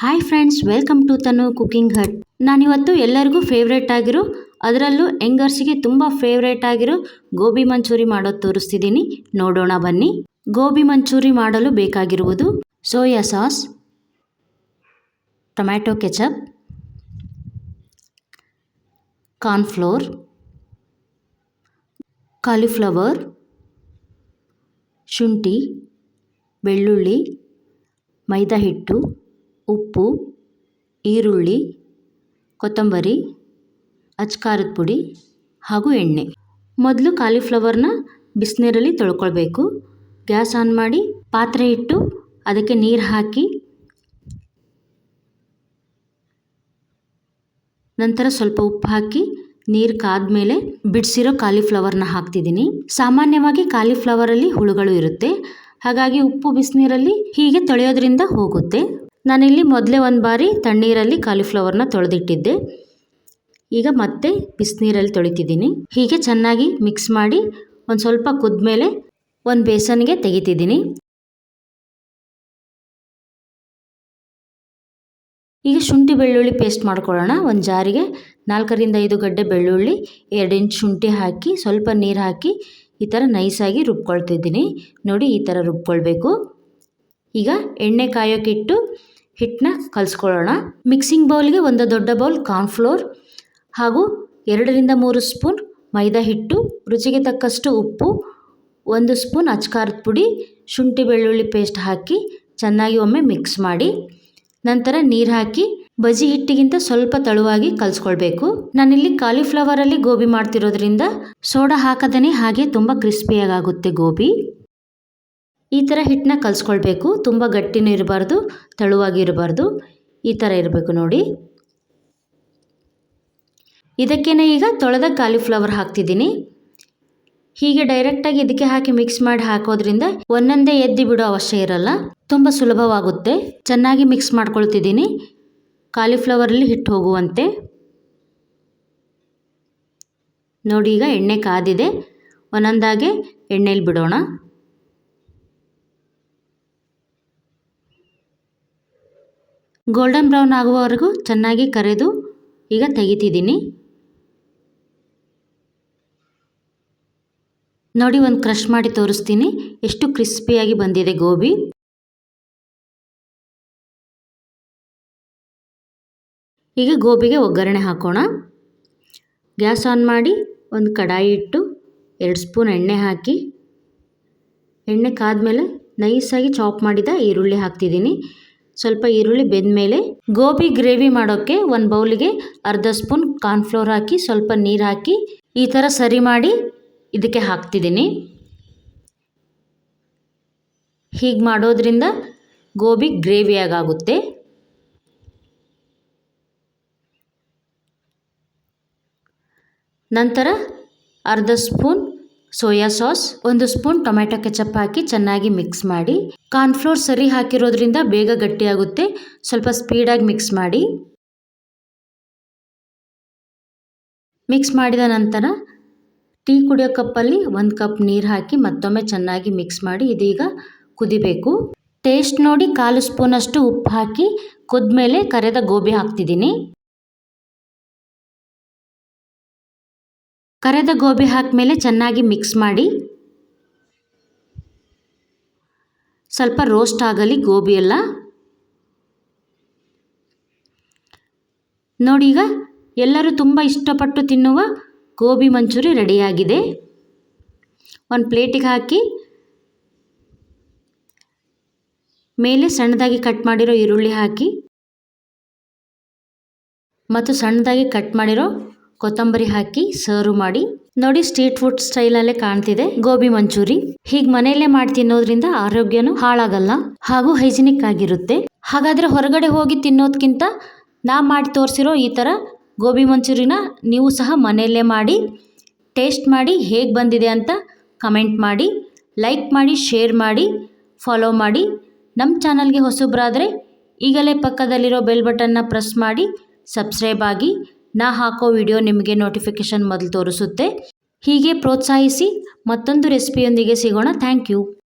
Hi friends, welcome to Tanu cooking hut. ನಾನಿವತ್ತು ಎಲ್ಲರಿಗೂ favourite ಆಗಿರೋ, ಅದರಲ್ಲೂ ಯಂಗರ್ಸ್ಗೆ ತುಂಬ ಫೇವ್ರೇಟ್ ಆಗಿರೋ ಗೋಬಿ ಮಂಚೂರಿ ಮಾಡೋದು ತೋರಿಸ್ತಿದ್ದೀನಿ. ನೋಡೋಣ ಬನ್ನಿ. ಗೋಬಿ ಮಂಚೂರಿ ಮಾಡಲು ಬೇಕಾಗಿರುವುದು soya sauce, tomato ketchup, cornflour, cauliflower, ಶುಂಠಿ, ಬೆಳ್ಳುಳ್ಳಿ, ಮೈದಾ ಹಿಟ್ಟು, ಉಪ್ಪು, ಈರುಳ್ಳಿ, ಕೊತ್ತಂಬರಿ, ಅಚ್ಕಾರದ ಪುಡಿ ಹಾಗೂ ಎಣ್ಣೆ. ಮೊದಲು ಕಾಲಿಫ್ಲವರ್ನ ಬಿಸಿನೀರಲ್ಲಿ ತೊಳ್ಕೊಳ್ಬೇಕು. ಗ್ಯಾಸ್ ಆನ್ ಮಾಡಿ ಪಾತ್ರೆ ಇಟ್ಟು ಅದಕ್ಕೆ ನೀರು ಹಾಕಿ ನಂತರ ಸ್ವಲ್ಪ ಉಪ್ಪು ಹಾಕಿ ನೀರು ಕಾದ್ಮೇಲೆ ಬಿಡಿಸಿರೋ ಕಾಲಿಫ್ಲವರ್ನ ಹಾಕ್ತಿದ್ದೀನಿ. ಸಾಮಾನ್ಯವಾಗಿ ಕಾಲಿಫ್ಲವರಲ್ಲಿ ಹುಳುಗಳು ಇರುತ್ತೆ, ಹಾಗಾಗಿ ಉಪ್ಪು ಬಿಸಿನೀರಲ್ಲಿ ಹೀಗೆ ತೊಳೆಯೋದ್ರಿಂದ ಹೋಗುತ್ತೆ. ನಾನಿಲ್ಲಿ ಮೊದಲೇ ಒಂದು ಬಾರಿ ತಣ್ಣೀರಲ್ಲಿ ಕಾಲಿಫ್ಲವರ್ನ ತೊಳೆದಿಟ್ಟಿದ್ದೆ. ಈಗ ಮತ್ತೆ ಬಿಸಿನೀರಲ್ಲಿ ತೊಳಿತಿದ್ದೀನಿ. ಹೀಗೆ ಚೆನ್ನಾಗಿ ಮಿಕ್ಸ್ ಮಾಡಿ ಒಂದು ಸ್ವಲ್ಪ ಕುದ್ಮೇಲೆ ಒಂದು ಬೇಸನ್ಗೆ ತೆಗಿತಿದ್ದೀನಿ. ಈಗ ಶುಂಠಿ ಬೆಳ್ಳುಳ್ಳಿ ಪೇಸ್ಟ್ ಮಾಡ್ಕೊಳ್ಳೋಣ. ಒಂದು ಜಾರಿಗೆ 4 ರಿಂದ 5 ಗಡ್ಡೆ ಬೆಳ್ಳುಳ್ಳಿ, 2 ಇಂಚ್ ಶುಂಠಿ ಹಾಕಿ ಸ್ವಲ್ಪ ನೀರು ಹಾಕಿ ಈ ಥರ ನೈಸಾಗಿ ರುಬ್ಕೊಳ್ತಿದ್ದೀನಿ. ನೋಡಿ, ಈ ಥರ ರುಬ್ಕೊಳ್ಬೇಕು. ಈಗ ಎಣ್ಣೆ ಕಾಯೋಕ್ಕಿಟ್ಟು ಹಿಟ್ಟನ್ನ ಕಲಿಸ್ಕೊಳ್ಳೋಣ. ಮಿಕ್ಸಿಂಗ್ ಬೌಲ್ಗೆ ಒಂದು ದೊಡ್ಡ ಬೌಲ್ ಕಾರ್ನ್ಫ್ಲೋರ್ ಹಾಗೂ 2 ರಿಂದ 3 ಸ್ಪೂನ್ ಮೈದಾ ಹಿಟ್ಟು, ರುಚಿಗೆ ತಕ್ಕಷ್ಟು ಉಪ್ಪು, 1 ಸ್ಪೂನ್ ಅಚ್ಕಾರದ ಪುಡಿ, ಶುಂಠಿ ಬೆಳ್ಳುಳ್ಳಿ ಪೇಸ್ಟ್ ಹಾಕಿ ಚೆನ್ನಾಗಿ ಒಮ್ಮೆ ಮಿಕ್ಸ್ ಮಾಡಿ ನಂತರ ನೀರು ಹಾಕಿ ಬಜ್ಜಿ ಹಿಟ್ಟಿಗಿಂತ ಸ್ವಲ್ಪ ತೆಳುವಾಗಿ ಕಲಿಸ್ಕೊಳ್ಬೇಕು. ನಾನಿಲ್ಲಿ ಕಾಲಿಫ್ಲವರಲ್ಲಿ ಗೋಬಿ ಮಾಡ್ತಿರೋದ್ರಿಂದ ಸೋಡಾ ಹಾಕದೇ ಹಾಗೆ ತುಂಬ ಕ್ರಿಸ್ಪಿಯಾಗುತ್ತೆ ಗೋಬಿ. ಈ ಥರ ಹಿಟ್ಟನ್ನ ಕಲಿಸ್ಕೊಳ್ಬೇಕು. ತುಂಬ ಗಟ್ಟಿನೂ ಇರಬಾರ್ದು, ತೆಳುವಾಗಿ ಇರಬಾರ್ದು, ಈ ಥರ ಇರಬೇಕು ನೋಡಿ. ಇದಕ್ಕೇನೆ ಈಗ ತೊಳೆದ ಕಾಲಿಫ್ಲವರ್ ಹಾಕ್ತಿದ್ದೀನಿ. ಹೀಗೆ ಡೈರೆಕ್ಟಾಗಿ ಇದಕ್ಕೆ ಹಾಕಿ ಮಿಕ್ಸ್ ಮಾಡಿ ಹಾಕೋದ್ರಿಂದ ಒಂದೊಂದೇ ಎದ್ದು ಬಿಡೋ ಅವಶ್ಯ ಇರಲ್ಲ, ತುಂಬ ಸುಲಭವಾಗುತ್ತೆ. ಚೆನ್ನಾಗಿ ಮಿಕ್ಸ್ ಮಾಡ್ಕೊಳ್ತಿದ್ದೀನಿ ಕಾಲಿಫ್ಲವರಲ್ಲಿ ಹಿಟ್ಟು ಹೋಗುವಂತೆ. ನೋಡಿ, ಈಗ ಎಣ್ಣೆ ಕಾದಿದೆ. ಒಂದೊಂದಾಗೆ ಎಣ್ಣೆಲಿ ಬಿಡೋಣ. ಗೋಲ್ಡನ್ ಬ್ರೌನ್ ಆಗುವವರೆಗೂ ಚೆನ್ನಾಗಿ ಕರೆದು ಈಗ ತೆಗಿತಿದ್ದೀನಿ. ನೋಡಿ, ಒಂದು ಕ್ರಷ್ ಮಾಡಿ ತೋರಿಸ್ತೀನಿ ಎಷ್ಟು ಕ್ರಿಸ್ಪಿಯಾಗಿ ಬಂದಿದೆ ಗೋಬಿ. ಈಗ ಗೋಬಿಗೆ ಒಗ್ಗರಣೆ ಹಾಕೋಣ. ಗ್ಯಾಸ್ ಆನ್ ಮಾಡಿ ಒಂದು ಕಡಾಯಿ ಇಟ್ಟು 2 ಸ್ಪೂನ್ ಎಣ್ಣೆ ಹಾಕಿ ಎಣ್ಣೆ ಕಾದ್ಮೇಲೆ ನೈಸಾಗಿ ಚಾಪ್ ಮಾಡಿದ ಈರುಳ್ಳಿ ಹಾಕ್ತಿದ್ದೀನಿ. ಸ್ವಲ್ಪ ಈರುಳ್ಳಿ ಬೆಂದಮೇಲೆ ಗೋಬಿ ಗ್ರೇವಿ ಮಾಡೋಕ್ಕೆ ಒಂದು ಬೌಲಿಗೆ ಅರ್ಧ ಸ್ಪೂನ್ ಕಾರ್ನ್ಫ್ಲೋರ್ ಹಾಕಿ ಸ್ವಲ್ಪ ನೀರು ಹಾಕಿ ಈ ಥರ ಸರಿ ಮಾಡಿ ಇದಕ್ಕೆ ಹಾಕ್ತಿದ್ದೀನಿ. ಹೀಗೆ ಮಾಡೋದ್ರಿಂದ ಗೋಬಿ ಗ್ರೇವಿಯಾಗುತ್ತೆ. ನಂತರ ಅರ್ಧ spoon soya sauce, 1 spoon tomato ketchup ಹಾಕಿ ಚೆನ್ನಾಗಿ ಮಿಕ್ಸ್ ಮಾಡಿ. ಕಾರ್ನ್ಫ್ಲೋರ್ ಸರಿ ಹಾಕಿರೋದ್ರಿಂದ ಬೇಗ ಗಟ್ಟಿಯಾಗುತ್ತೆ, ಸ್ವಲ್ಪ ಸ್ಪೀಡಾಗಿ ಮಿಕ್ಸ್ ಮಾಡಿ. ಮಿಕ್ಸ್ ಮಾಡಿದ ನಂತರ ಟೀ ಕುಡಿಯೋ ಕಪ್ಪಲ್ಲಿ 1 ಕಪ್ ನೀರು ಹಾಕಿ ಮತ್ತೊಮ್ಮೆ ಚೆನ್ನಾಗಿ ಮಿಕ್ಸ್ ಮಾಡಿ ಇದೀಗ ಕುದಿಬೇಕು. ಟೇಸ್ಟ್ ನೋಡಿ 1/4 ಸ್ಪೂನಷ್ಟು ಉಪ್ಪು ಹಾಕಿ ಕುದ್ಮೇಲೆ ಕರೆದ ಗೋಬಿ ಹಾಕ್ತಿದ್ದೀನಿ. ಕರೆದ ಗೋಬಿ ಹಾಕಿದ್ಮೇಲೆ ಚೆನ್ನಾಗಿ ಮಿಕ್ಸ್ ಮಾಡಿ ಸ್ವಲ್ಪ ರೋಸ್ಟ್ ಆಗಲಿ ಗೋಬಿ ಎಲ್ಲ. ನೋಡಿ, ಈಗ ಎಲ್ಲರೂ ತುಂಬ ಇಷ್ಟಪಟ್ಟು ತಿನ್ನುವ ಗೋಬಿ ಮಂಚೂರಿ ರೆಡಿಯಾಗಿದೆ. ಒಂದು ಪ್ಲೇಟಿಗೆ ಹಾಕಿ ಮೇಲೆ ಸಣ್ಣದಾಗಿ ಕಟ್ ಮಾಡಿರೋ ಈರುಳ್ಳಿ ಹಾಕಿ ಮತ್ತು ಸಣ್ಣದಾಗಿ ಕಟ್ ಮಾಡಿರೋ ಕೊತ್ತಂಬರಿ ಹಾಕಿ ಸರ್ವ್ ಮಾಡಿ. ನೋಡಿ, ಸ್ಟ್ರೀಟ್ ಫುಡ್ ಸ್ಟೈಲಲ್ಲೇ ಕಾಣ್ತಿದೆ ಗೋಬಿ ಮಂಚೂರಿ. ಹೀಗೆ ಮನೆಯಲ್ಲೇ ಮಾಡಿ ತಿನ್ನೋದ್ರಿಂದ ಆರೋಗ್ಯನೂ ಹಾಳಾಗಲ್ಲ ಹಾಗೂ ಹೈಜಿನಿಕ್ ಆಗಿರುತ್ತೆ. ಹಾಗಾದರೆ ಹೊರಗಡೆ ಹೋಗಿ ತಿನ್ನೋದಕ್ಕಿಂತ ನಾ ಮಾಡಿ ತೋರಿಸಿರೋ ಈ ಥರ ಗೋಬಿ ಮಂಚೂರಿನ ನೀವು ಸಹ ಮನೆಯಲ್ಲೇ ಮಾಡಿ ಟೇಸ್ಟ್ ಮಾಡಿ ಹೇಗೆ ಬಂದಿದೆ ಅಂತ ಕಮೆಂಟ್ ಮಾಡಿ, ಲೈಕ್ ಮಾಡಿ, ಶೇರ್ ಮಾಡಿ, ಫಾಲೋ ಮಾಡಿ. ನಮ್ಮ ಚಾನಲ್ಗೆ ಹೊಸಬ್ರಾದರೆ ಈಗಲೇ ಪಕ್ಕದಲ್ಲಿರೋ ಬೆಲ್ ಬಟನ್ನ ಪ್ರೆಸ್ ಮಾಡಿ ಸಬ್ಸ್ಕ್ರೈಬ್ ಆಗಿ. ನಾ ಹಾಕೋ ವಿಡಿಯೋ ನಿಮಗೆ ನೋಟಿಫಿಕೇಷನ್ ಮೊದಲು ತೋರಿಸುತ್ತೆ. ಹೀಗೆ ಪ್ರೋತ್ಸಾಹಿಸಿ. ಮತ್ತೊಂದು ರೆಸಿಪಿಯೊಂದಿಗೆ ಸಿಗೋಣ. Thank you.